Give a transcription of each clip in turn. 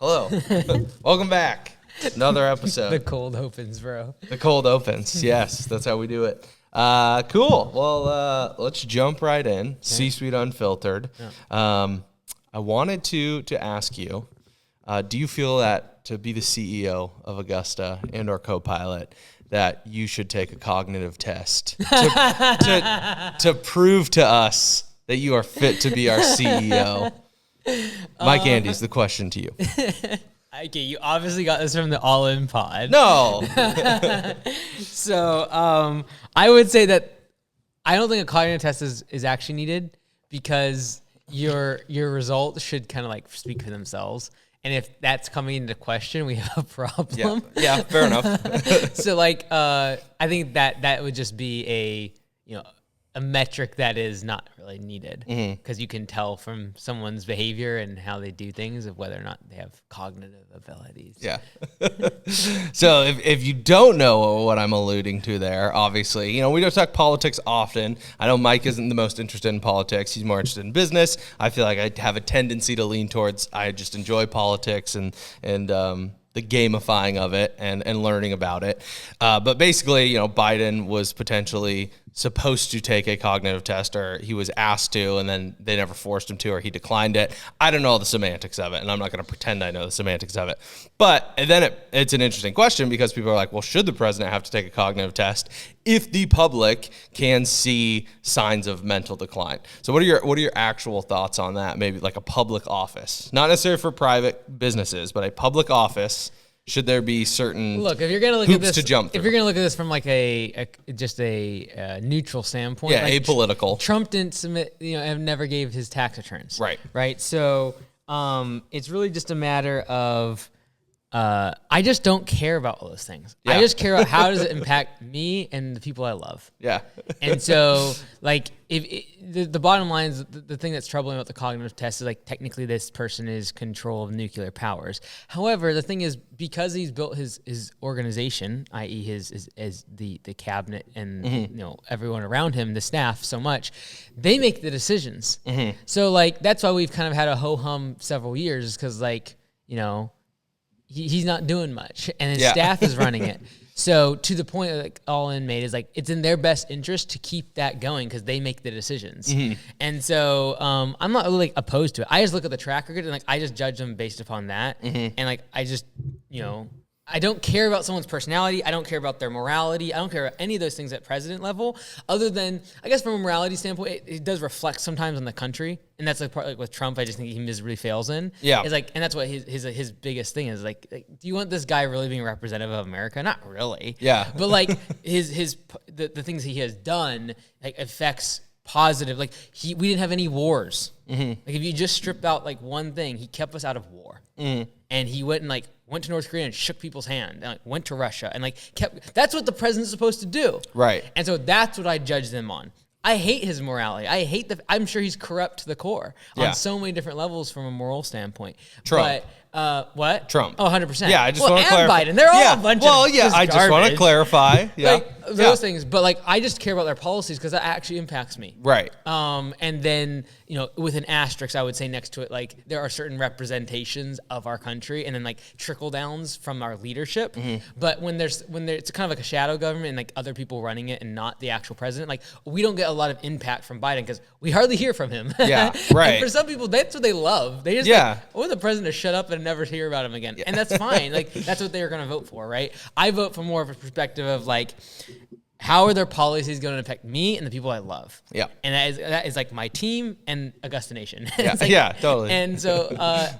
Hello. Welcome back. Another episode. The cold opens, bro. The cold opens. Yes, that's how we do it. Cool. Well, let's jump right in. C-Suite Unfiltered. Yeah. I wanted to ask you, do you feel that to be the CEO of Augusta and or co-pilot, that you should take a cognitive test to prove to us that you are fit to be our CEO? Mike Andes, the question to you. Okay, you obviously got this from the All In Pod. No. So I would say that I don't think a cognitive test is actually needed because your results should kind of like speak for themselves. And if that's coming into question, we have a problem. Yeah, fair enough. So like I think that would just be a metric that is not really needed because you can tell from someone's behavior and how they do things of whether or not they have cognitive abilities. Yeah. So if you don't know what I'm alluding to there, obviously, we don't talk politics often. I know Mike isn't the most interested in politics. He's more interested in business. I feel like I have a tendency to lean towards, I just enjoy politics and the gamifying of it and learning about it. But basically, Biden was potentially supposed to take a cognitive test, or he was asked to, and then they never forced him to, or he declined it. I don't know the semantics of it, and I'm not going to pretend I know the semantics of it. But then it's an interesting question because people are like, well, should the president have to take a cognitive test if the public can see signs of mental decline? So what are your actual thoughts on that? Maybe like a public office, not necessarily for private businesses, but a public office. Should there be certain if you're gonna look hoops at this, to jump through? If you're gonna look at this from like a neutral standpoint, yeah, like apolitical. Trump didn't submit, have never gave his tax returns, right. So it's really just a matter of I just don't care about all those things. Yeah. I just care about how does it impact me and the people I love. Yeah. And so, like, the bottom line is the thing that's troubling about the cognitive test is, like, technically this person is control of nuclear powers. However, the thing is, because he's built his organization, i.e. his the cabinet and everyone around him, the staff, so much, they make the decisions. Mm-hmm. So, like, that's why we've kind of had a ho-hum several years, because, like, he's not doing much, and his staff is running it. So to the point that All In made is like it's in their best interest to keep that going because they make the decisions. Mm-hmm. And so I'm not really opposed to it. I just look at the track record and like I just judge them based upon that. Mm-hmm. And like I just I don't care about someone's personality. I don't care about their morality. I don't care about any of those things at president level, other than, I guess from a morality standpoint, it does reflect sometimes on the country. And that's like part like with Trump, I just think he miserably fails in. Yeah. It's like, and that's what his biggest thing is like, do you want this guy really being representative of America? Not really. Yeah. But like the things he has done like affects positive. Like we didn't have any wars. Mm-hmm. Like if you just strip out like one thing, he kept us out of war. Mm-hmm. And he went to North Korea and shook people's hand, and went to Russia and that's what the president's supposed to do. Right. And so that's what I judge them on. I hate his morality. I'm sure he's corrupt to the core on so many different levels from a moral standpoint. Trump. But, what? Trump. Oh, 100%. Yeah, I just want to clarify. Biden. They're all a bunch of I just want to clarify. Yeah. Those things. But like, I just care about their policies because that actually impacts me. Right. And then, with an asterisk, I would say next to it, like there are certain representations of our country and then like trickle downs from our leadership. Mm-hmm. But when it's kind of like a shadow government and like other people running it and not the actual president, like we don't get a lot of impact from Biden because we hardly hear from him. Yeah. Right. And for some people, that's what they love. They just I want the president to shut up and never hear about him again. Yeah. And that's fine. Like that's what they're going to vote for, right? I vote for more of a perspective of like, how are their policies going to affect me and the people I love? Yeah. And that is like my team and Augusta Nation. Yeah, totally. And so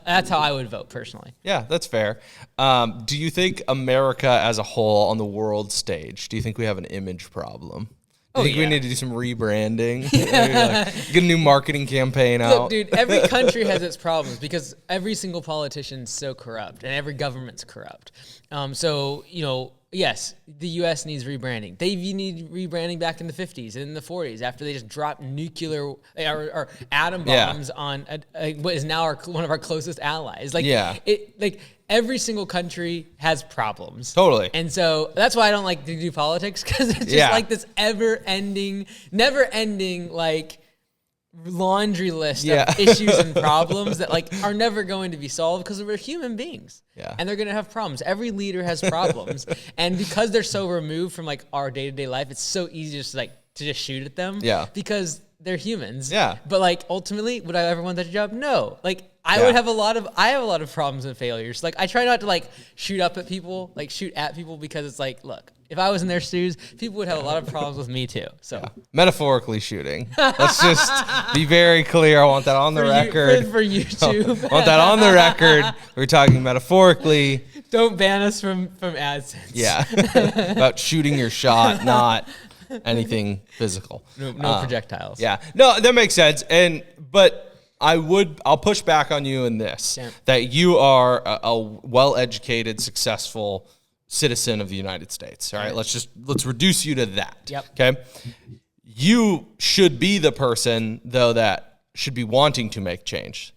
that's how I would vote personally. Yeah, that's fair. Do you think America as a whole on the world stage, do you think we have an image problem? Do you think we need to do some rebranding? Get a new marketing campaign out? Look, dude, every country has its problems because every single politician's so corrupt and every government's corrupt. Yes, the U.S. needs rebranding. They need rebranding back in the 50s and in the 40s after they just dropped nuclear or atom bombs on what is now one of our closest allies. Every single country has problems. Totally. And so that's why I don't like to do politics because it's just like this never-ending, like, laundry list of issues and problems that like are never going to be solved because we're human beings. Yeah. And they're going to have problems. Every leader has problems. And because they're so removed from like our day-to-day life, it's so easy just like to just shoot at them. Yeah. Because they're humans. Yeah. But like ultimately, would I ever want that job? No. Like I have a lot of problems and failures. Like I try not to like shoot at people because it's like, look, if I was in their shoes, people would have a lot of problems with me too. So metaphorically shooting. Let's just be very clear. I want that on the record. For YouTube. I want that on the record. We're talking metaphorically. Don't ban us from AdSense. Yeah. About shooting your shot, not anything physical. No projectiles. Yeah. No, that makes sense. But I'll push back on you in this, that you are a well-educated, successful citizen of the United States. All right. Let's reduce you to that. Yep. Okay. You should be the person though that should be wanting to make change,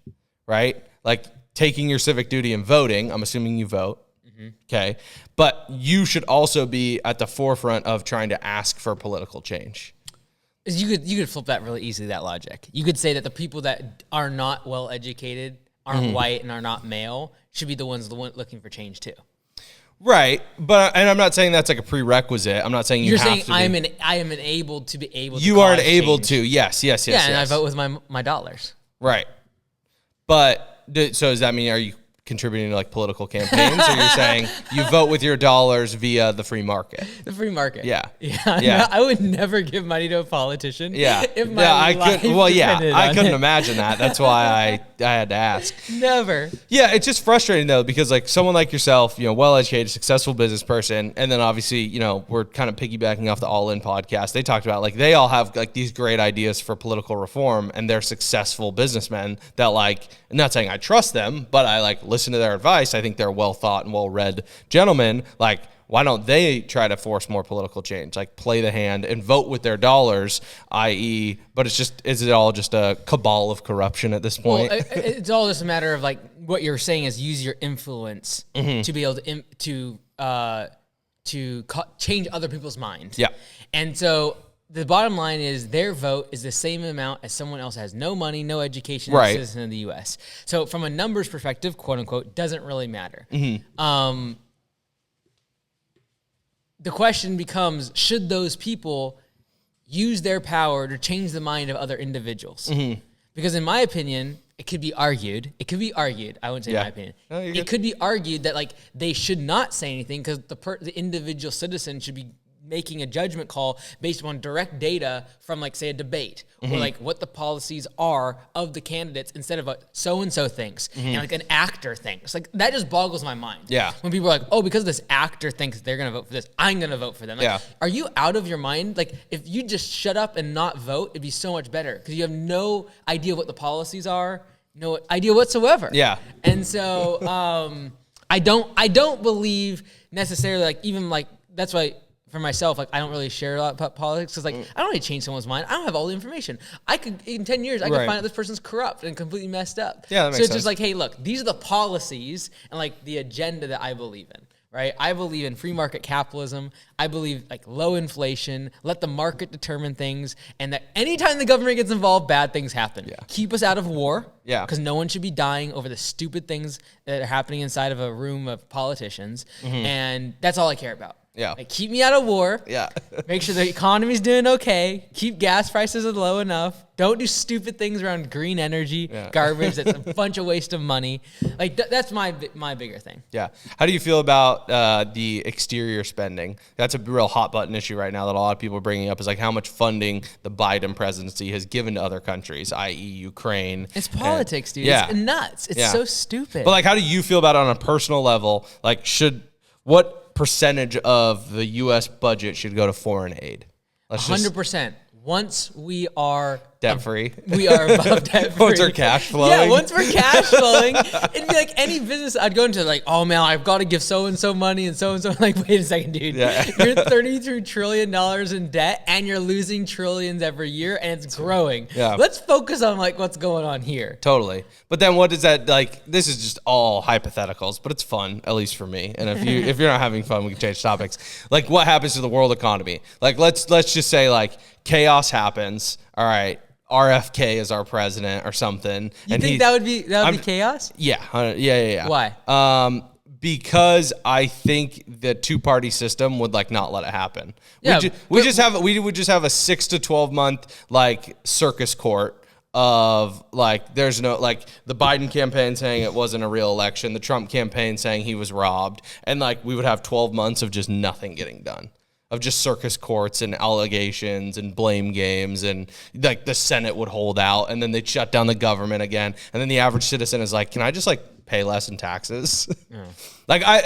right? Like taking your civic duty and voting. I'm assuming you vote. Okay. But you should also be at the forefront of trying to ask for political change. You could flip that really easily, that logic. You could say that the people that are not well educated, aren't white, and are not male should be the ones looking for change too. Right, and I'm not saying that's like a prerequisite. I'm not saying you're have saying to I am enabled to be able. You to aren't able change. to. Yes. Yeah, and I vote with my dollars. Right, but so does that mean are you contributing to like political campaigns, or you're saying you vote with your dollars via the free market? The free market. Yeah. No, I would never give money to a politician. Yeah. If my life I couldn't it. imagine that. That's why I had to ask. Never. Yeah, it's just frustrating though, because like someone like yourself, well-educated, successful business person, and then obviously, we're kind of piggybacking off the All In podcast. They talked about like they all have like these great ideas for political reform, and they're successful businessmen that like, I'm not saying I trust them, but I like listen to their advice. I think they're well thought and well read gentlemen. Like, why don't they try to force more political change? Like play the hand and vote with their dollars, i.e., but is it all just a cabal of corruption at this point? Well, it's all just a matter of like what you're saying is use your influence to be able to change other people's minds. Yeah. And so the bottom line is their vote is the same amount as someone else has no money, no education, right. and a citizen of the U.S. So from a numbers perspective, quote unquote, doesn't really matter. The question becomes, should those people use their power to change the mind of other individuals? Because in my opinion, it could be argued. I wouldn't say my opinion. No, it could be argued that like they should not say anything because the individual citizen should be making a judgment call based on direct data from like say a debate or like what the policies are of the candidates instead of what so-and-so thinks and like an actor thinks. Like that just boggles my mind. Yeah. When people are like, oh, because this actor thinks they're going to vote for this, I'm going to vote for them. Like, yeah. Are you out of your mind? Like if you just shut up and not vote, it'd be so much better because you have no idea what the policies are, no idea whatsoever. Yeah. And so I don't believe necessarily like even like that's why for myself, like I don't really share a lot about politics because like I don't really change someone's mind. I don't have all the information. I could in 10 years I could find out this person's corrupt and completely messed up. Yeah, that makes so it's sense. just like, hey, look, these are the policies and like the agenda that I believe in. Right? I believe in free market capitalism. I believe like low inflation, let the market determine things, and that anytime the government gets involved, bad things happen. Yeah. Keep us out of war. Yeah. Because no one should be dying over the stupid things that are happening inside of a room of politicians. And that's all I care about. Yeah. Like, keep me out of war. Yeah. Make sure the economy's doing okay. Keep gas prices low enough. Don't do stupid things around green energy, garbage. That's a bunch of waste of money. Like that's my bigger thing. Yeah. How do you feel about the exterior spending? That's a real hot button issue right now that a lot of people are bringing up is like how much funding the Biden presidency has given to other countries, i.e. Ukraine. It's politics, dude. Yeah. It's nuts. It's so stupid. But like, how do you feel about it on a personal level? Like what percentage of the U.S. budget should go to foreign aid? 100%. Once we are debt free, we are above debt free. Once we're cash flowing, yeah. Once we're cash flowing, it'd be like any business I'd go into. Like, oh man, I've got to give so and so money and so and so. Like, wait a second, dude. Yeah. You're $32 trillion in debt, and you're losing trillions every year, and it's growing. Yeah. Let's focus on like what's going on here. Totally. But then, what does that like? This is just all hypotheticals, but it's fun, at least for me. And if you're not having fun, we can change topics. Like, what happens to the world economy? Like, let's just say like chaos happens. All right. RFK is our president or something. You think that would be chaos? Yeah. Yeah. Why? Because I think the two-party system would like not let it happen. Yeah, we would just have a 6 to 12 month like circus court of like there's no like the Biden campaign saying it wasn't a real election, the Trump campaign saying he was robbed, and like we would have 12 months of just nothing getting done. Of just circus courts and allegations and blame games, and like the Senate would hold out, and then they'd shut down the government again, and then the average citizen is like, can I just like pay less in taxes? Yeah.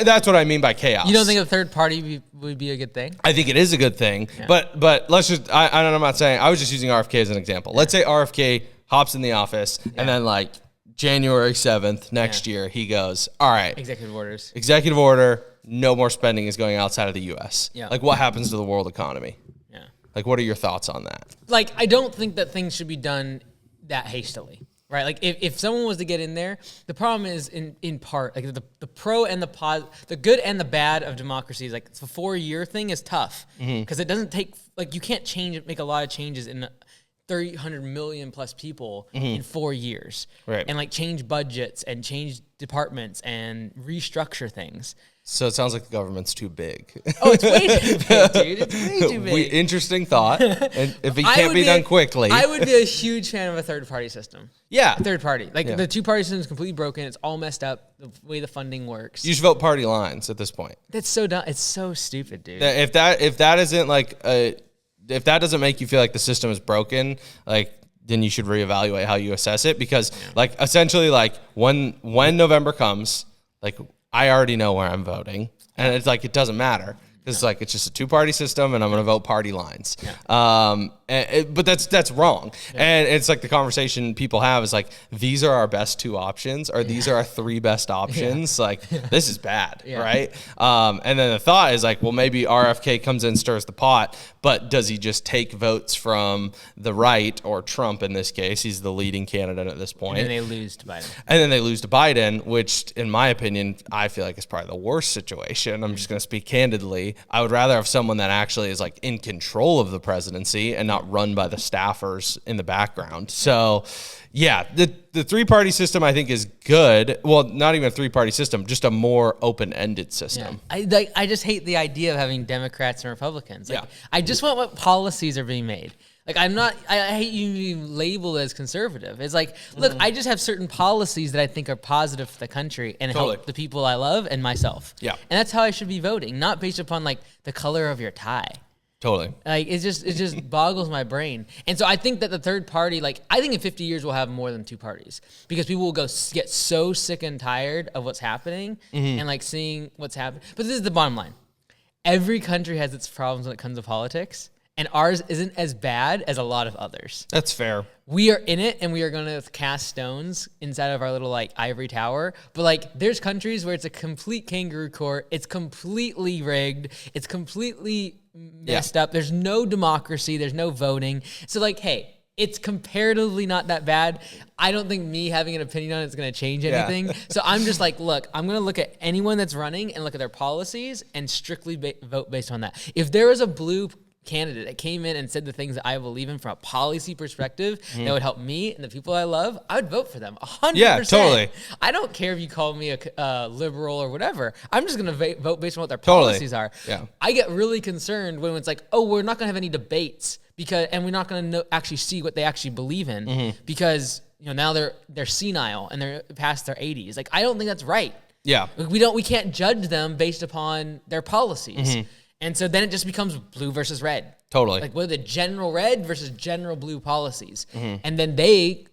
That's what I mean by chaos. You don't think a third party would be a good thing? I think it is a good thing, yeah. but let's just I'm not saying, I was just using RFK as an example. Let's say RFK hops in the office, and then like January 7th next year, he goes, all right, executive order, no more spending is going outside of the U.S. Yeah. Like, what happens to the world economy? Yeah. Like, what are your thoughts on that? Like, I don't think that things should be done that hastily, right? Like, if someone was to get in there, the problem is in part, like the pro and the good and the bad of democracy is like the 4-year thing is tough because it doesn't take, like, you can't make a lot of changes in 300 million plus people in 4 years, right? And like change budgets and change departments and restructure things. So it sounds like the government's too big. Oh, it's way too big, dude. It's way too big. Interesting thought. And if it can't be done quickly. I would be a huge fan of a third-party system. Yeah. A third party. Like, the two-party system is completely broken. It's all messed up, the way the funding works. You should vote party lines at this point. That's so dumb. It's so stupid, dude. If that isn't like if that doesn't make you feel like the system is broken, like, then you should reevaluate how you assess it, because like essentially like when November comes, like I already know where I'm voting, and it's like it doesn't matter because like it's just a two-party system, and I'm gonna vote party lines. Yeah. But that's wrong, and it's like the conversation people have is like, these are our best two options, or these are our three best options. Like this is bad, right? And then the thought is like, well, maybe RFK comes in, stirs the pot, but does he just take votes from the right, or Trump in this case? He's the leading candidate at this point. And then they lose to Biden. Which in my opinion, I feel like is probably the worst situation. I'm just gonna speak candidly. I would rather have someone that actually is like in control of the presidency and not run by the staffers in the background. So yeah, the three-party system I think is good. Well, not even a three-party system, just a more open-ended system. Yeah. I just hate the idea of having Democrats and Republicans. Like, I just want what policies are being made. Like, I hate you being labeled as conservative. It's like, look, I just have certain policies that I think are positive for the country and help the people I love and myself. Yeah. And that's how I should be voting, not based upon like the color of your tie. Totally. Like, it just boggles my brain. And so I think that the third party, like, I think in 50 years we'll have more than two parties, because people will get so sick and tired of what's happening and like seeing what's happening. But this is the bottom line. Every country has its problems when it comes to politics, and ours isn't as bad as a lot of others. That's fair. We are in it, and we are going to cast stones inside of our little like ivory tower. But like, there's countries where it's a complete kangaroo court. It's completely rigged. It's completely messed up. There's no democracy. There's no voting. So like, hey, it's comparatively not that bad. I don't think me having an opinion on it is going to change anything. So I'm just like, look, I'm going to look at anyone that's running and look at their policies and strictly vote based on that. If there was a blue candidate that came in and said the things that I believe in from a policy perspective that would help me and the people I love, I would vote for them 100%. Yeah, totally. I don't care if you call me a liberal or whatever. I'm just going to vote based on what their policies are. Yeah. I get really concerned when it's like, oh, we're not going to have any debates and we're not going to actually see what they actually believe in because now they're senile and they're past their 80s. Like, I don't think that's right. Yeah. We can't judge them based upon their policies. And so then it just becomes blue versus red. Totally. Like, what are the general red versus general blue policies? And then they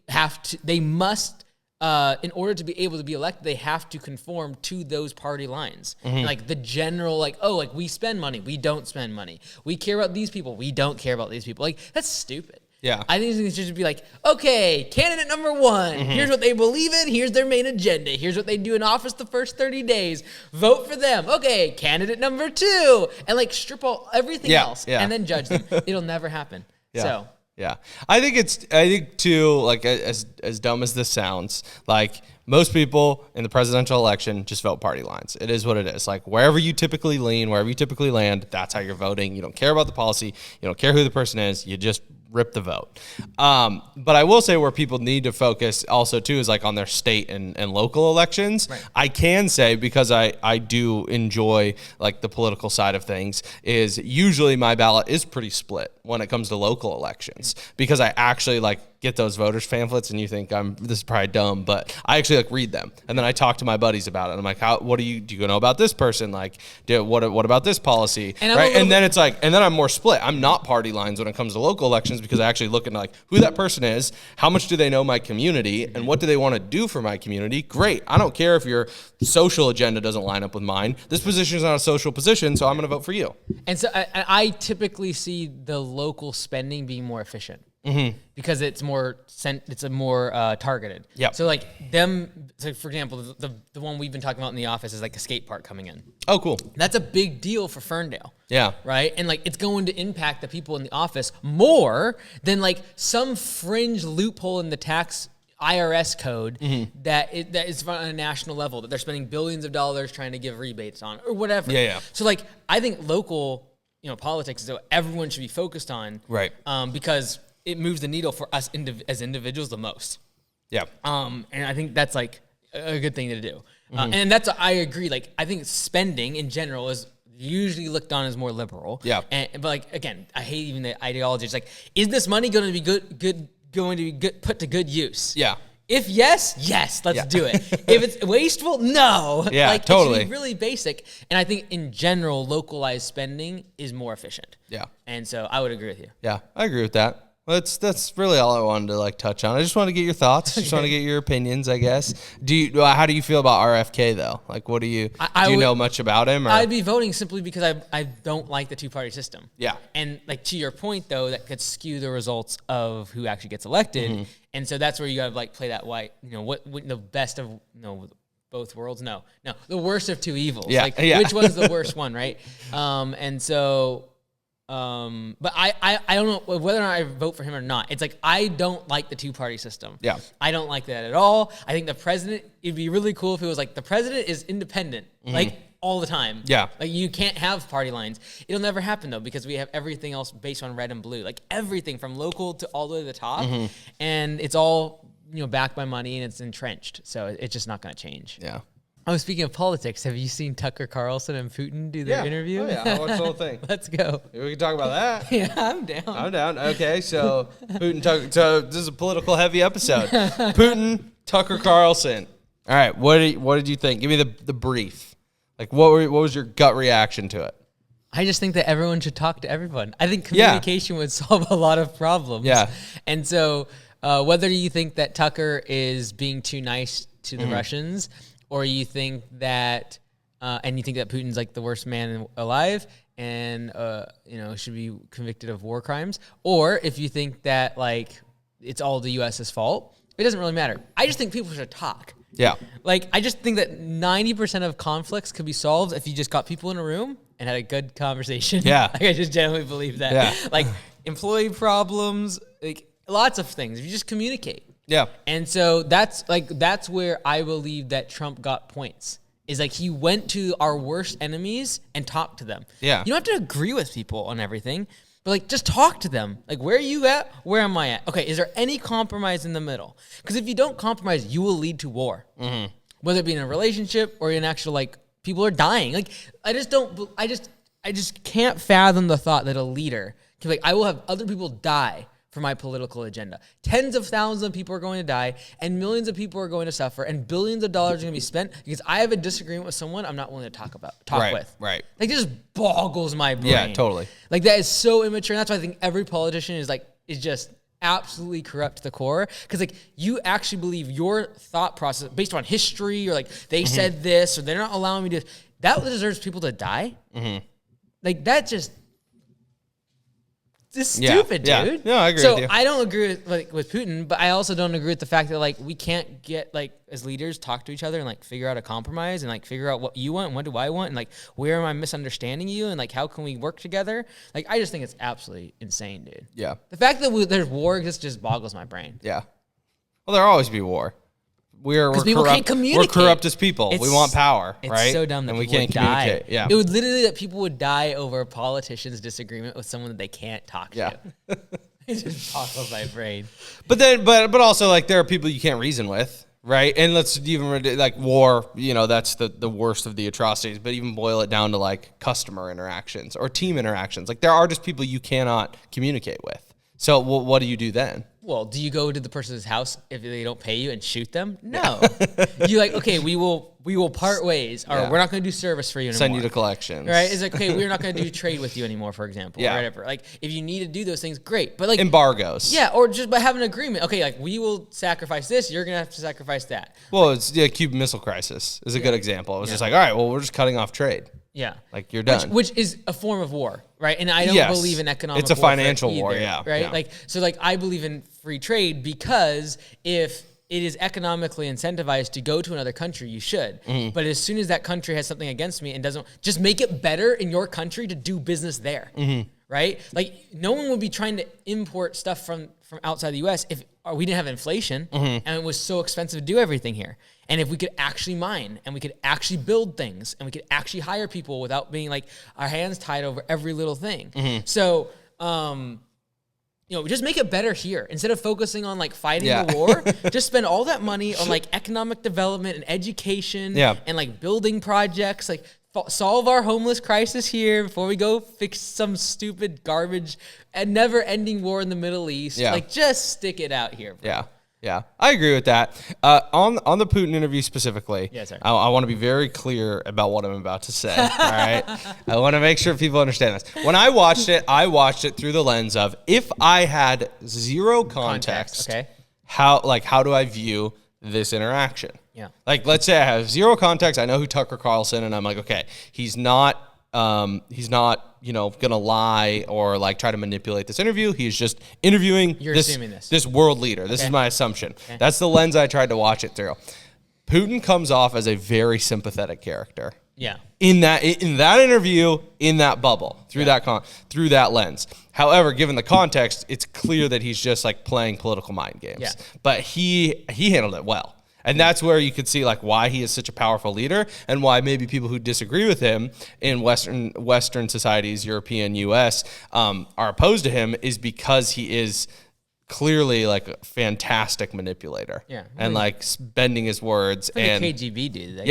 must, in order to be able to be elected, they have to conform to those party lines. Like the general, like, oh, like we spend money, we don't spend money. We care about these people, we don't care about these people. Like, that's stupid. Yeah. I think it should just be like, okay, candidate number one, here's what they believe in, here's their main agenda, here's what they do in office the first 30 days, vote for them. Okay, candidate number two, and like strip all everything else and then judge them. It'll never happen. So yeah. I think too, like, as dumb as this sounds, like, most people in the presidential election just vote party lines. It is what it is. Like, wherever you typically lean, wherever you typically land, that's how you're voting. You don't care about the policy. You don't care who the person is. You just rip the vote. But I will say where people need to focus also too is like on their state and local elections. Right. I can say, because I do enjoy like the political side of things, is usually my ballot is pretty split when it comes to local elections, because I actually like get those voters pamphlets, and you think this is probably dumb, but I actually like read them, and then I talk to my buddies about it. I'm like, what do you know about this person? Like, what about this policy? Right. And then it's like, and then I'm more split. I'm not party lines when it comes to local elections, because I actually look into like who that person is, how much do they know my community, and what do they want to do for my community. Great. I don't care if your social agenda doesn't line up with mine. This position is not a social position, so I'm going to vote for you. And so I typically see the local spending being more efficient. Mm-hmm. Because it's more targeted. Yeah. So like so for example, the one we've been talking about in the office is like a skate park coming in. Oh, cool. That's a big deal for Ferndale. Yeah. Right. And like it's going to impact the people in the office more than like some fringe loophole in the tax IRS code that is on a national level that they're spending billions of dollars trying to give rebates on or whatever. Yeah. So like I think local politics is what everyone should be focused on. Right. Because it moves the needle for us as individuals the most. Yeah. And I think that's like a good thing to do. And I agree. Like, I think spending in general is usually looked on as more liberal. Yeah. But like, again, I hate even the ideology. It's like, is this money going to be put to good use? Yeah. If yes, let's do it. If it's wasteful, no. Yeah, like, totally. It should be really basic. And I think in general, localized spending is more efficient. Yeah. And so I would agree with you. Yeah, I agree with that. Well, that's really all I wanted to like touch on. I just want to get your thoughts. Just want to get your opinions, I guess. How do you feel about RFK though? Like, what do you know much about him? Or? I'd be voting simply because I don't like the two-party system. Yeah. And like to your point though, that could skew the results of who actually gets elected. And so that's where you got to like play that what the best of both worlds. No, the worst of two evils. Yeah. Like which one's the worst one, right? And so. But I don't know whether or not I vote for him or not. It's like, I don't like the two-party system. Yeah. I don't like that at all. I think the president, it'd be really cool if it was like the president is independent, like all the time. Yeah. Like you can't have party lines. It'll never happen though, because we have everything else based on red and blue, like everything from local to all the way to the top. And it's all, backed by money and it's entrenched. So it's just not going to change. Yeah. Oh, speaking of politics, have you seen Tucker Carlson and Putin do their interview? Oh, yeah. I watched the whole thing. Let's go. We can talk about that. Yeah, I'm down. I'm down. Okay, so Putin, Tucker. So this is a political heavy episode. Putin, Tucker Carlson. All right, what did you think? Give me the brief. Like, what was your gut reaction to it? I just think that everyone should talk to everyone. I think communication would solve a lot of problems. Yeah. And so whether you think that Tucker is being too nice to the Russians, or you think that, and you think that Putin's like the worst man alive, and should be convicted of war crimes, or if you think that like it's all the U.S.'s fault, it doesn't really matter. I just think people should talk. Yeah. Like I just think that 90% of conflicts could be solved if you just got people in a room and had a good conversation. Yeah. Like I just genuinely believe that. Yeah. Like employee problems, like lots of things. If you just communicate. Yeah. And so that's where I believe that Trump got points. Is like he went to our worst enemies and talked to them. Yeah. You don't have to agree with people on everything, but like just talk to them. Like, where are you at? Where am I at? Okay, is there any compromise in the middle? Because if you don't compromise, you will lead to war. Whether it be in a relationship or in actual like people are dying. Like I just can't fathom the thought that a leader can be like, I will have other people die for my political agenda. Tens of thousands of people are going to die, and millions of people are going to suffer, and billions of dollars are going to be spent because I have a disagreement with someone I'm not willing to talk with. Right. Like, it just boggles my brain. Yeah, totally. Like, that is so immature. And that's why I think every politician is just absolutely corrupt to the core. Because, like, you actually believe your thought process based on history, or like they said this, or they're not allowing me to. That deserves people to die. Like, that just. It's stupid, dude. No, I agree with you. I don't agree with Putin, but I also don't agree with the fact that like we can't get like as leaders talk to each other and like figure out a compromise and like figure out what you want and what do I want and like where am I misunderstanding you and like how can we work together? Like I just think it's absolutely insane, dude. Yeah. The fact that there's war just boggles my brain. Yeah. Well, there'll always be war. We're people corrupt. Can't communicate. We're corrupt as people. We want power, right? It's so dumb that and we people can't would die. communicate. Yeah. It would literally that people would die over a politician's disagreement with someone that they can't talk to. It just boggles my brain. But then, but also like there are people you can't reason with. Right. And let's even like war, that's the worst of the atrocities, but even boil it down to like customer interactions or team interactions. Like there are just people you cannot communicate with. So what do you do then? Well, do you go to the person's house if they don't pay you and shoot them? No. You like, okay, we will part ways, or we're not going to do service for you anymore. Send you to collections. Right? It's like, okay, we're not going to do trade with you anymore, for example, or whatever. Like, if you need to do those things, great. But like embargoes. Yeah, or just by having an agreement. Okay, like we will sacrifice this, you're going to have to sacrifice that. Well, it's Cuban Missile Crisis is a good example. It was just like, all right, well, we're just cutting off trade. Yeah. Like you're done. Which is a form of war, right? And I don't believe in economic war. It's a financial war, Right? Yeah. Like, so like I believe in free trade because if it is economically incentivized to go to another country, you should. Mm-hmm. But as soon as that country has something against me and doesn't, just make it better in your country to do business there. Mm-hmm. Right? Like no one would be trying to import stuff from outside the US if we didn't have inflation and it was so expensive to do everything here. And if we could actually mine and we could actually build things and we could actually hire people without being like our hands tied over every little thing. Mm-hmm. So, just make it better here. Instead of focusing on like fighting the war, just spend all that money on like economic development and education and like building projects, like solve our homeless crisis here before we go fix some stupid garbage and never ending war in the Middle East. Yeah. Like just stick it out here, bro. Yeah, I agree with that. On the Putin interview specifically, I want to be very clear about what I'm about to say. All right, I want to make sure people understand this. When I watched it through the lens of if I had zero context, how do I view this interaction? Yeah, like let's say I have zero context. I know who Tucker Carlson, and I'm like, okay, he's not gonna lie or like try to manipulate this interview. He's just interviewing this world leader. This is my assumption. Okay. That's the lens I tried to watch it through. Putin comes off as a very sympathetic character. Yeah. In that interview, in that bubble, through that lens. However, given the context, it's clear that he's just like playing political mind games. Yeah. But he handled it well. And that's where you could see like why he is such a powerful leader and why maybe people who disagree with him in Western societies, European, US, are opposed to him is because he is clearly like a fantastic manipulator. Yeah. And like bending his words. Like and a KGB dude. Like,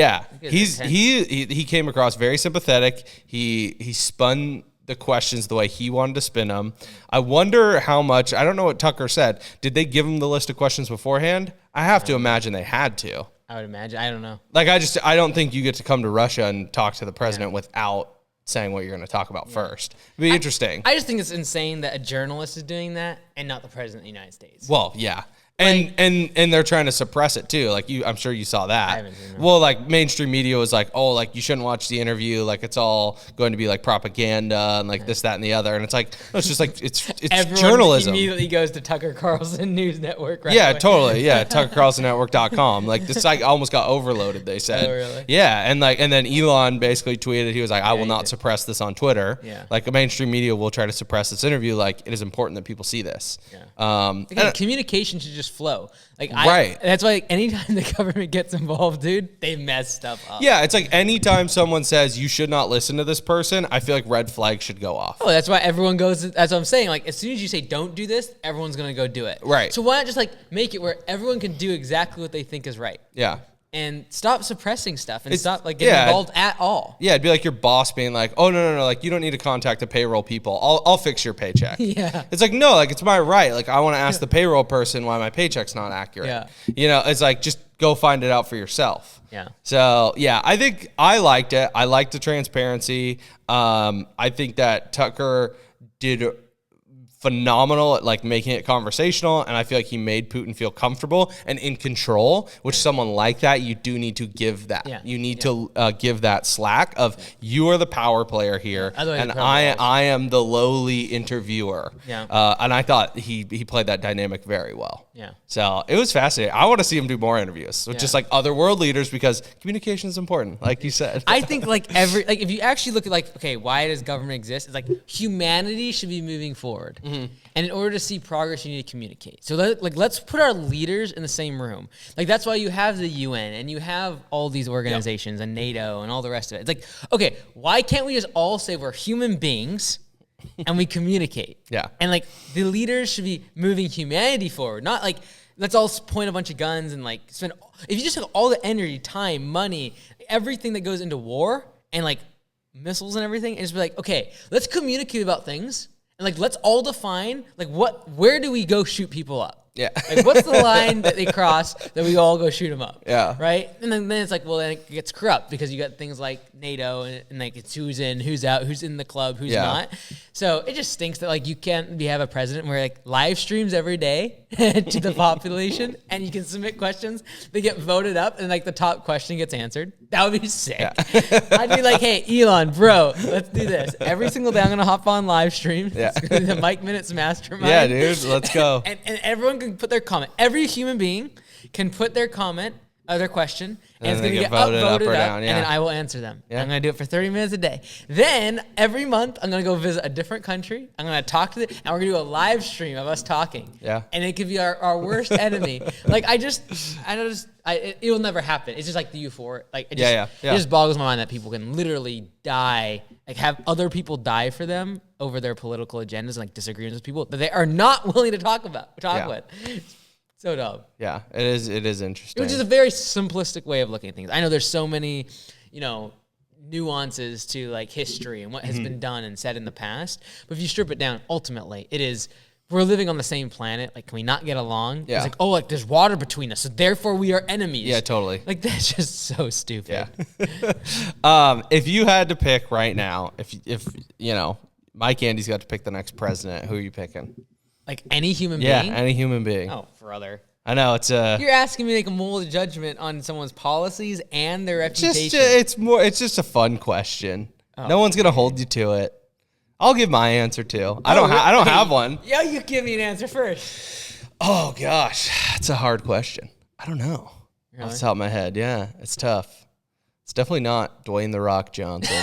he came across very sympathetic. He spun the questions the way he wanted to spin them. I wonder how much, I don't know what Tucker said. Did they give him the list of questions beforehand? I have to imagine they had to. I would imagine. I don't know. Like, I don't think you get to come to Russia and talk to the president without saying what you're going to talk about first. It'd be interesting. I just think it's insane that a journalist is doing that and not the president of the United States. Well, yeah. And they're trying to suppress it too. Like I'm sure you saw that. I haven't seen that. Well, like mainstream media was like, oh, like you shouldn't watch the interview. Like it's all going to be like propaganda and like this, that, and the other. And it's like, no, it's just like it's everyone journalism. Immediately goes to Tucker Carlson News Network. Right yeah, away. Totally. Yeah, TuckerCarlsonNetwork.com. Like the site almost got overloaded. They said. Oh, really? Yeah, and then Elon basically tweeted. He was like, I will not suppress this on Twitter. Yeah. Like mainstream media will try to suppress this interview. Like it is important that people see this. Yeah. Again, communication should just flow. Like that's why anytime the government gets involved, dude, they mess stuff up. Yeah, it's like anytime someone says you should not listen to this person, I feel like red flags should go off. Oh, that's why everyone goes. That's what I'm saying. Like as soon as you say don't do this, everyone's gonna go do it. Right. So why not just like make it where everyone can do exactly what they think is right? Yeah. And stop suppressing stuff and stop like getting involved at all. Yeah, it'd be like your boss being like, "Oh no, like you don't need to contact the payroll people. I'll fix your paycheck." Yeah, it's like no, like it's my right. Like I want to ask the payroll person why my paycheck's not accurate. Yeah, it's like just go find it out for yourself. Yeah. So yeah, I think I liked it. I liked the transparency. I think that Tucker did phenomenal at like making it conversational, and I feel like he made Putin feel comfortable and in control, which someone like that you do need to give that. Yeah. You need to give that slack of you are the power player here, and I am the lowly interviewer. Yeah. And I thought he played that dynamic very well. Yeah. So it was fascinating. I want to see him do more interviews with just like other world leaders because communication is important, like you said. I think like if you actually look at like, okay, why does government exist? It's like humanity should be moving forward. Mm-hmm. And in order to see progress, you need to communicate. So let's put our leaders in the same room. Like that's why you have the UN and you have all these organizations and NATO and all the rest of it. It's like, okay, why can't we just all say we're human beings and we communicate. Yeah. And like the leaders should be moving humanity forward, not like let's all point a bunch of guns and like spend. If you just took all the energy, time, money, everything that goes into war and like missiles and everything, and just be like, okay, let's communicate about things and like let's all define like where do we go shoot people up? Yeah. Like, what's the line that they cross that we all go shoot them up? Yeah. Right? And then it's like, well, then it gets corrupt because you got things like NATO and like it's who's in, who's out, who's in the club, who's not. So it just stinks that like you can't have a president where like live streams every day to the population and you can submit questions. They get voted up and like the top question gets answered. That would be sick. Yeah. I'd be like, hey, Elon, bro, let's do this. Every single day I'm going to hop on live stream. Yeah. It's going to be the Mike Minutes Mastermind. Yeah, dude, let's go. And everyone can put their comment. Every human being can put their comment, their question, and it's going to get voted up or down, and then I will answer them. Yeah. I'm going to do it for 30 minutes a day. Then every month, I'm going to go visit a different country. I'm going to talk to them, and we're going to do a live stream of us talking. Yeah. And it could be our worst enemy. Like, it will never happen. It's just like the euphoric. Like, it just boggles my mind that people can literally die, like have other people die for them over their political agendas and like disagreements with people that they are not willing to talk with. So dumb. Yeah, it is interesting. Which is a very simplistic way of looking at things. I know there's so many, nuances to like history and what has been done and said in the past. But if you strip it down, ultimately, it is we're living on the same planet. Like, can we not get along? Yeah. It's like, there's water between us, so therefore we are enemies. Yeah, totally. Like, that's just so stupid. Yeah. If you had to pick right now, if Mike Andy's got to pick the next president, who are you picking? Like any human being? Yeah, any human being. Oh, brother. I know it's You're asking me to make a moral judgment on someone's policies and their reputation. It's just a fun question. Oh, no one's gonna hold you to it. I'll give my answer too. I don't have one. Yeah, you give me an answer first. Oh gosh, that's a hard question. I don't know. Really? Off the top of my head, yeah, it's tough. It's definitely not Dwayne "The Rock" Johnson.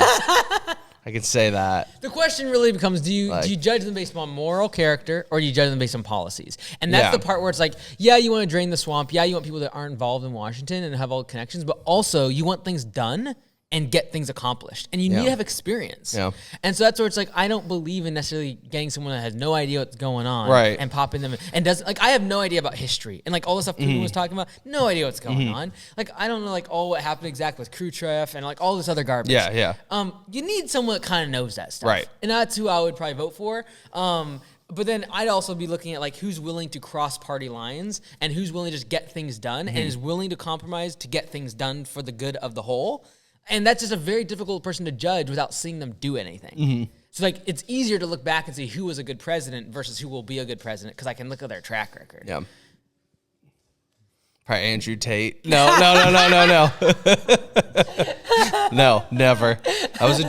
I can say that. The question really becomes, do you judge them based on moral character or do you judge them based on policies? And that's the part where it's like, yeah, you want to drain the swamp. Yeah, you want people that aren't involved in Washington and have all the connections, but also you want things done and get things accomplished. And you need to have experience. Yeah. And so that's where it's like, I don't believe in necessarily getting someone that has no idea what's going on and popping them in. And doesn't, like, I have no idea about history. And like all the stuff people was talking about, no idea what's going on. Like, I don't know like what happened exactly with Khrushchev and like all this other garbage. Yeah. You need someone that kind of knows that stuff. Right. And that's who I would probably vote for. But then I'd also be looking at like who's willing to cross party lines and who's willing to just get things done and is willing to compromise to get things done for the good of the whole. And that's just a very difficult person to judge without seeing them do anything. So like it's easier to look back and see who was a good president versus who will be a good president because I can look at their track record. Yeah. Probably Andrew Tate. No. No, never. That was a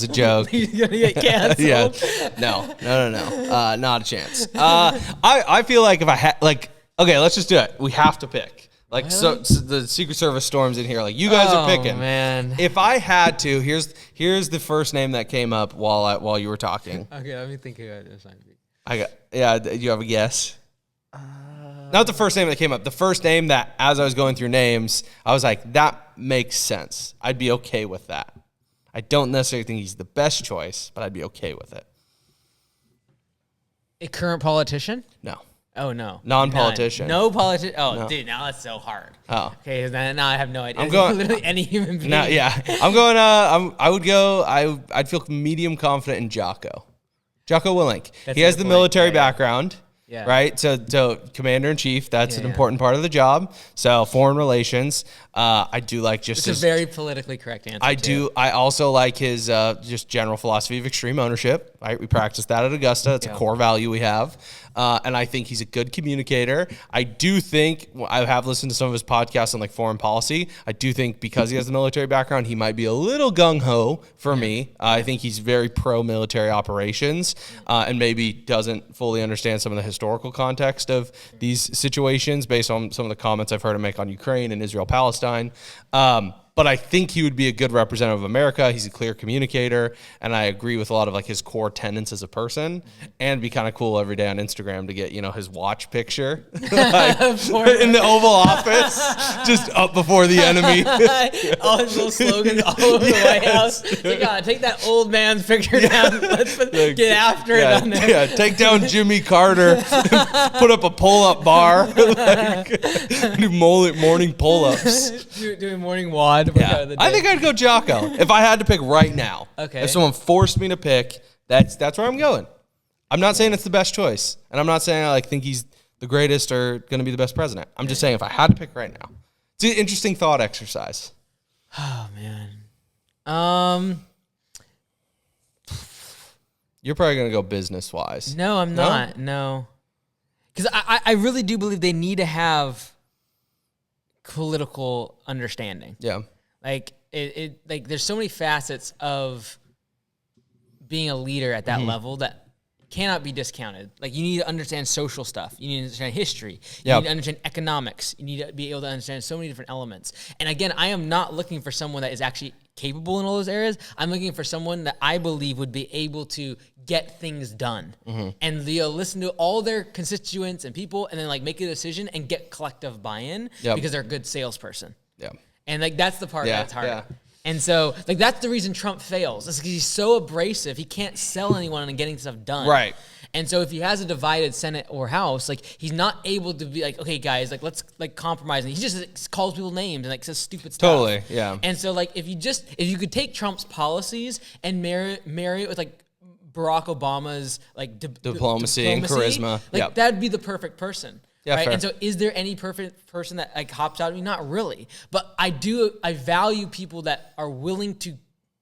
joke. You're gonna get canceled. Yeah. No. Not a chance. I feel like if I had okay, let's just do it. We have to pick. Like really? so the Secret Service storms in here. Like you guys are picking. Man. If I had to, here's the first name that came up while you were talking. Okay, let me think who it is. Do you have a guess? Not the first name that came up. The first name that, as I was going through names, I was like, that makes sense. I'd be okay with that. I don't necessarily think he's the best choice, but I'd be okay with it. A current politician? No. Oh, no. Non-politician. No politician. Oh, no. Dude, now that's so hard. Oh. Okay, now I have no idea. I'm going literally any human being. No, yeah. I'm going, I'd feel medium confident in Jocko. Jocko Willink. He has the military background. Yeah. Right? So commander-in-chief, that's an important part of the job. So foreign relations. I do like just It's a very politically correct answer, I also like his just general philosophy of extreme ownership. Right? We practice that at Augusta. It's a core value we have. And I think he's a good communicator. I do think, I have listened to some of his podcasts on like foreign policy. I do think because he has the military background, he might be a little gung-ho for me. I think he's very pro-military operations and maybe doesn't fully understand some of the historical context of these situations based on some of the comments I've heard him make on Ukraine and Israel-Palestine. But but I think he would be a good representative of America. He's a clear communicator, and I agree with a lot of like his core tenets as a person. And it'd be kind of cool every day on Instagram to get, you know, his watch picture like, in the Oval Office, just up before the enemy. All his little slogans all over the White House. Like, take that old man's picture down. Let's get after it on there. Yeah, take down Jimmy Carter. Put up a pull-up bar. Like, do morning pull-ups. Doing morning wad. Yeah. I think I'd go Jocko if I had to pick right now. Okay. If someone forced me to pick, that's where I'm going. I'm not saying it's the best choice, and I'm not saying I like think he's the greatest or going to be the best president. I'm just saying if I had to pick right now, it's an interesting thought exercise. Oh man. You're probably going to go business-wise. No, I'm not. No. Because I really do believe they need to have political understanding. Yeah. Like like there's so many facets of being a leader at that level that cannot be discounted. Like you need to understand social stuff. You need to understand history. You need to understand economics. You need to be able to understand so many different elements. And again, I am not looking for someone that is actually capable in all those areas. I'm looking for someone that I believe would be able to get things done and listen to all their constituents and people and then like make a decision and get collective buy-in because they're a good salesperson. Yeah. And like that's the part that's hard. Yeah. And so, like, that's the reason Trump fails. It's because he's so abrasive, he can't sell anyone on getting stuff done. Right. And so, if he has a divided Senate or House, like, he's not able to be like, okay, guys, like, let's like compromise. And he just like, calls people names and like says stupid stuff. Totally, yeah. And so, like, if you could take Trump's policies and marry it with like Barack Obama's like diplomacy and charisma, like that'd be the perfect person. Yeah, right. fair. And so, is there any perfect person that like hops out at me? Not really. But I value people that are willing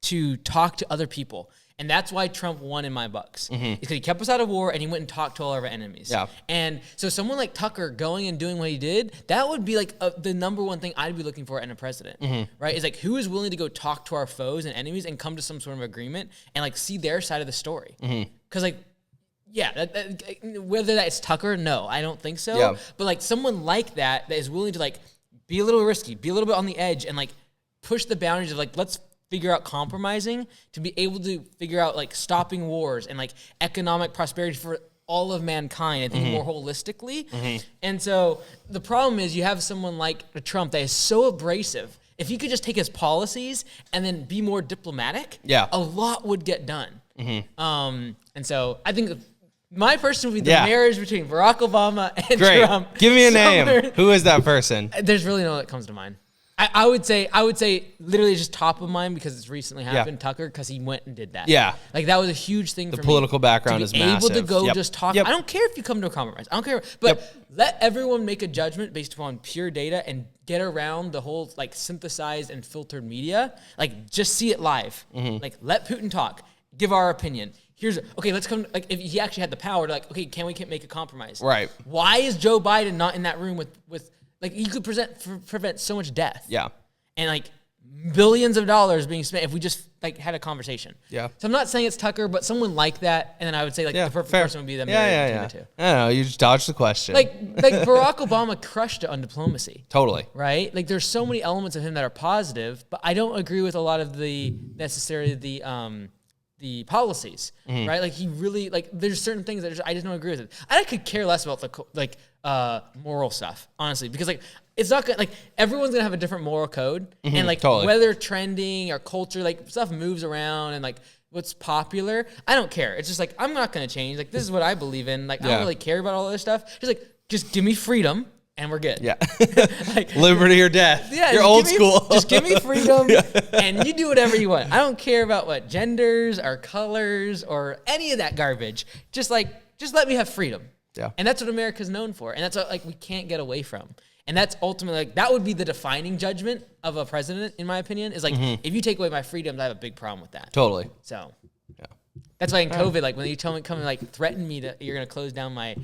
to talk to other people, and that's why Trump won in my books. Because he kept us out of war, and he went and talked to all of our enemies. Yeah. And so, someone like Tucker going and doing what he did, that would be like the number one thing I'd be looking for in a president. Right? Is like who is willing to go talk to our foes and enemies and come to some sort of agreement and like see their side of the story. Because like. Yeah, whether that's Tucker, no, I don't think so. Yeah. But like someone like that is willing to like be a little risky, be a little bit on the edge, and like push the boundaries of like let's figure out compromising to be able to figure out like stopping wars and like economic prosperity for all of mankind and think more holistically. And so the problem is you have someone like Trump that is so abrasive. If he could just take his policies and then be more diplomatic, a lot would get done. And so I think. My person would be the marriage between Barack Obama and Trump. Give me a name. Who is that person? There's really no one that comes to mind. I would say literally just top of mind because it's recently happened. Tucker, because he went and did that. Yeah, like that was a huge thing. For the political background is massive. Able to go just talk. I don't care if you come to a compromise. I don't care, but let everyone make a judgment based upon pure data and get around the whole like synthesized and filtered media. Like just see it live. Like let Putin talk. Give our opinion. Let's come, like, if he actually had the power to, like, okay, can we make a compromise? Right. Why is Joe Biden not in that room with like, you could prevent so much death. Yeah. And, like, billions of dollars being spent if we just, like, had a conversation. Yeah. So I'm not saying it's Tucker, but someone like that, and then I would say, like, the perfect person would be them between the two. I don't know, you just dodged the question. Like Barack Obama crushed it on diplomacy. Totally. Right? Like, there's so many elements of him that are positive, but I don't agree with a lot of the policies, right? Like he really there's certain things that I just don't agree with it. I could care less about the moral stuff, honestly, because like it's not good. Like everyone's gonna have a different moral code, and like whether trending or culture, like stuff moves around, and like what's popular, I don't care. It's just like I'm not gonna change. Like this is what I believe in. Like I don't really care about all this stuff. Just give me freedom. And we're good. Yeah. Like, liberty or death. Yeah. You're old school. Just give me freedom and you do whatever you want. I don't care about what genders or colors or any of that garbage. Just let me have freedom. Yeah. And that's what America's known for. And that's what we can't get away from. And that's ultimately that would be the defining judgment of a president, in my opinion, is if you take away my freedoms, I have a big problem with that. Totally. So that's why in COVID, when you tell me threaten me that you're gonna close down my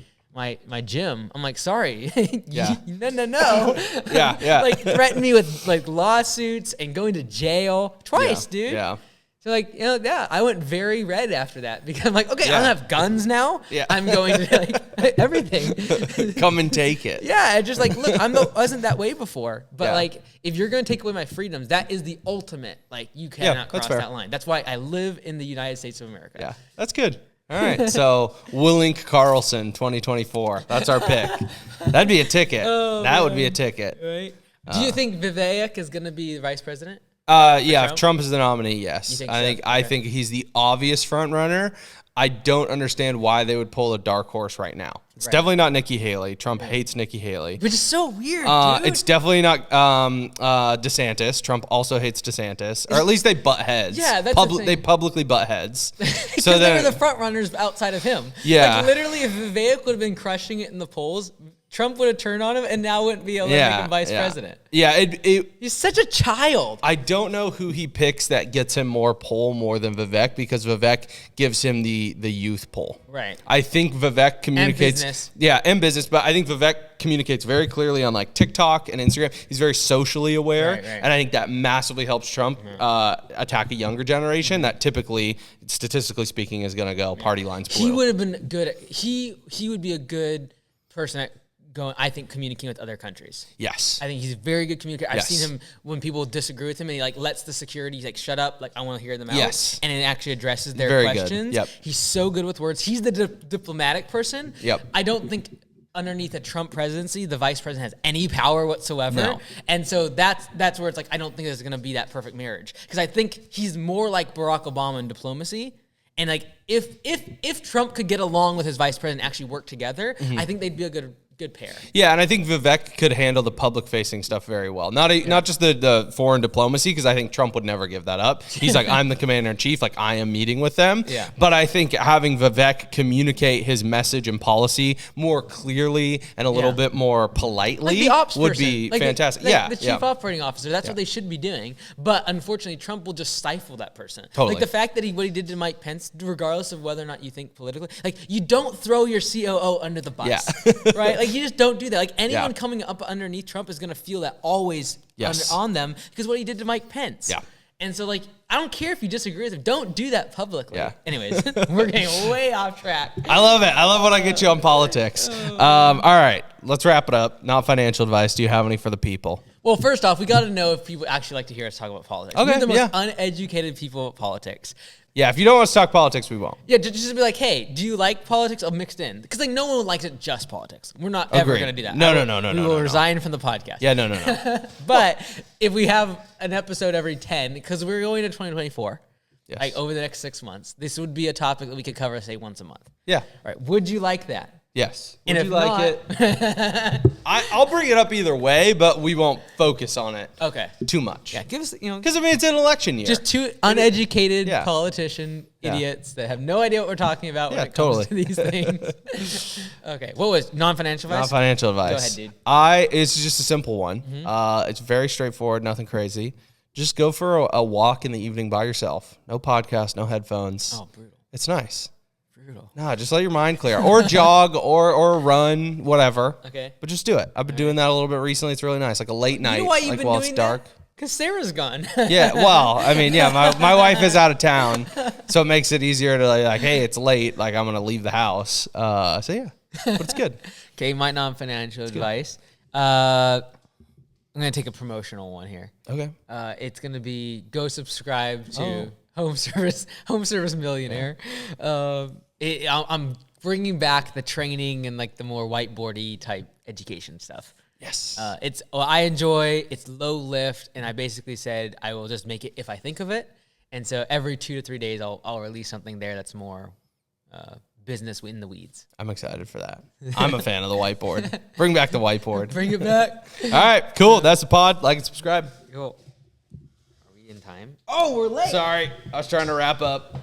gym, I'm like, sorry. No. Yeah. Threaten me with lawsuits and going to jail twice, dude. Yeah. So like, yeah, I went very red after that because I'm like, okay, Yeah. I don't have guns now. Yeah. I'm going to like everything. Come and take it. Yeah, just like, look, wasn't that way before. But Yeah. like, if you're going to take away my freedoms, that is the ultimate. Like, you cannot that's cross fair. that line. That's why I live in the United States of America. Yeah, that's good. All right, so Willink Carlson 2024. That's our pick. That'd be a ticket. That would be a ticket. Right. Do you think Vivek is going to be the vice president? Yeah, if Trump? Trump is the nominee, yes. You think I so? think I Okay. think he's the obvious front runner. I don't understand why they would pull a dark horse right now. It's Right. definitely not Nikki Haley. Trump hates Nikki Haley. Which is so weird, dude. It's definitely not DeSantis. Trump also hates DeSantis, or at least they butt heads. Yeah, that's the thing. They publicly butt heads. Because So they were then, the front runners outside of him. Yeah. Like, literally, if Vivek would have been crushing it in the polls, Trump would have turned on him and now wouldn't be able to make him vice president. Yeah, He's such a child. I don't know who he picks that gets him more than Vivek, because Vivek gives him the youth poll. Right. I think Vivek communicates. business. Yeah, and business. But I think Vivek communicates very clearly on like TikTok and Instagram. He's very socially aware. Right, right. And I think that massively helps Trump attack a younger generation that typically, statistically speaking, is going to go party lines blue. He would have been good. He would be a good person at going, I think, communicating with other countries. Yes. I think he's a very good communicator. I've Yes. seen him when people disagree with him and he like lets the security like shut up, like I want to hear them out. Yes. And it actually addresses their Very good. questions. Yep. He's so good with words. He's the diplomatic person. Yep. I don't think underneath a Trump presidency, the vice president has any power whatsoever. No. And so that's where it's like, I don't think there's going to be that perfect marriage. Because I think he's more like Barack Obama in diplomacy. And like, if Trump could get along with his vice president and actually work together, I think they'd be a good pair. Yeah, and I think Vivek could handle the public-facing stuff very well. Not just the foreign diplomacy, because I think Trump would never give that up. He's like, I'm the commander-in-chief, like I am meeting with them. Yeah. But I think having Vivek communicate his message and policy more clearly and a little Yeah. bit more politely Like the ops would person. be Like fantastic. the chief operating officer. That's what they should be doing. But unfortunately, Trump will just stifle that person. Totally. Like the fact that what he did to Mike Pence, regardless of whether or not you think politically, like you don't throw your COO under the bus, right? Like you just don't do that. Like anyone coming up underneath Trump is going to feel that always on them because what he did to Mike Pence. Yeah. And so, like, I don't care if you disagree with him. Don't do that publicly. Yeah. Anyways, we're getting way off track. I love it. I love when I get you on politics. All right, let's wrap it up. Not financial advice. Do you have any for the people? Well, first off, we got to know if people actually like to hear us talk about politics. Okay, We're the most yeah. uneducated people about politics. Yeah, if you don't want us to talk politics, we won't. Yeah, just be like, hey, do you like politics? I'll mixed in. Because like no one likes it just politics. We're not ever Agreed. going to do that. No. We will resign from the podcast. Yeah, no. But if we have an episode every 10, because we're going to 2024, Yes. like over the next 6 months, this would be a topic that we could cover, say, once a month. Yeah. All right. Would you like that? Yes. And Would if you like it? I'll bring it up either way, but we won't focus on it Okay. too much. Yeah, give us, Because, I mean, it's an election year. just two uneducated Yeah. politician Yeah. idiots that have no idea what we're talking about when Yeah, it comes totally. to these things. Okay. What was non-financial advice? Not financial advice. Go ahead, dude. It's just a simple one. It's very straightforward, nothing crazy. Just go for a walk in the evening by yourself. No podcast, no headphones. Oh, brutal. It's nice. Brutal. No, just let your mind clear. Or jog or run, whatever. Okay. But just do it. I've been doing that a little bit recently. It's really nice. Like a late night, You know why you've like been while doing it's dark. Because Sarah's gone. Yeah, well, I mean, yeah, my wife is out of town, so it makes it easier to like, hey, it's late, like I'm gonna leave the house. So yeah, but it's good. Okay, my non-financial advice. I'm gonna take a promotional one here. Okay. It's gonna be go subscribe to Home Service Millionaire. I'm bringing back the training and like the more whiteboardy type education stuff. Yes. I enjoy. It's low lift, and I basically said I will just make it if I think of it. And so every 2 to 3 days, I'll release something there that's more business in the weeds. I'm excited for that. I'm a fan of the whiteboard. Bring back the whiteboard. Bring it back. All right, cool. That's the pod. Like and subscribe. Yo, are we in time? Oh, we're late. Sorry, I was trying to wrap up.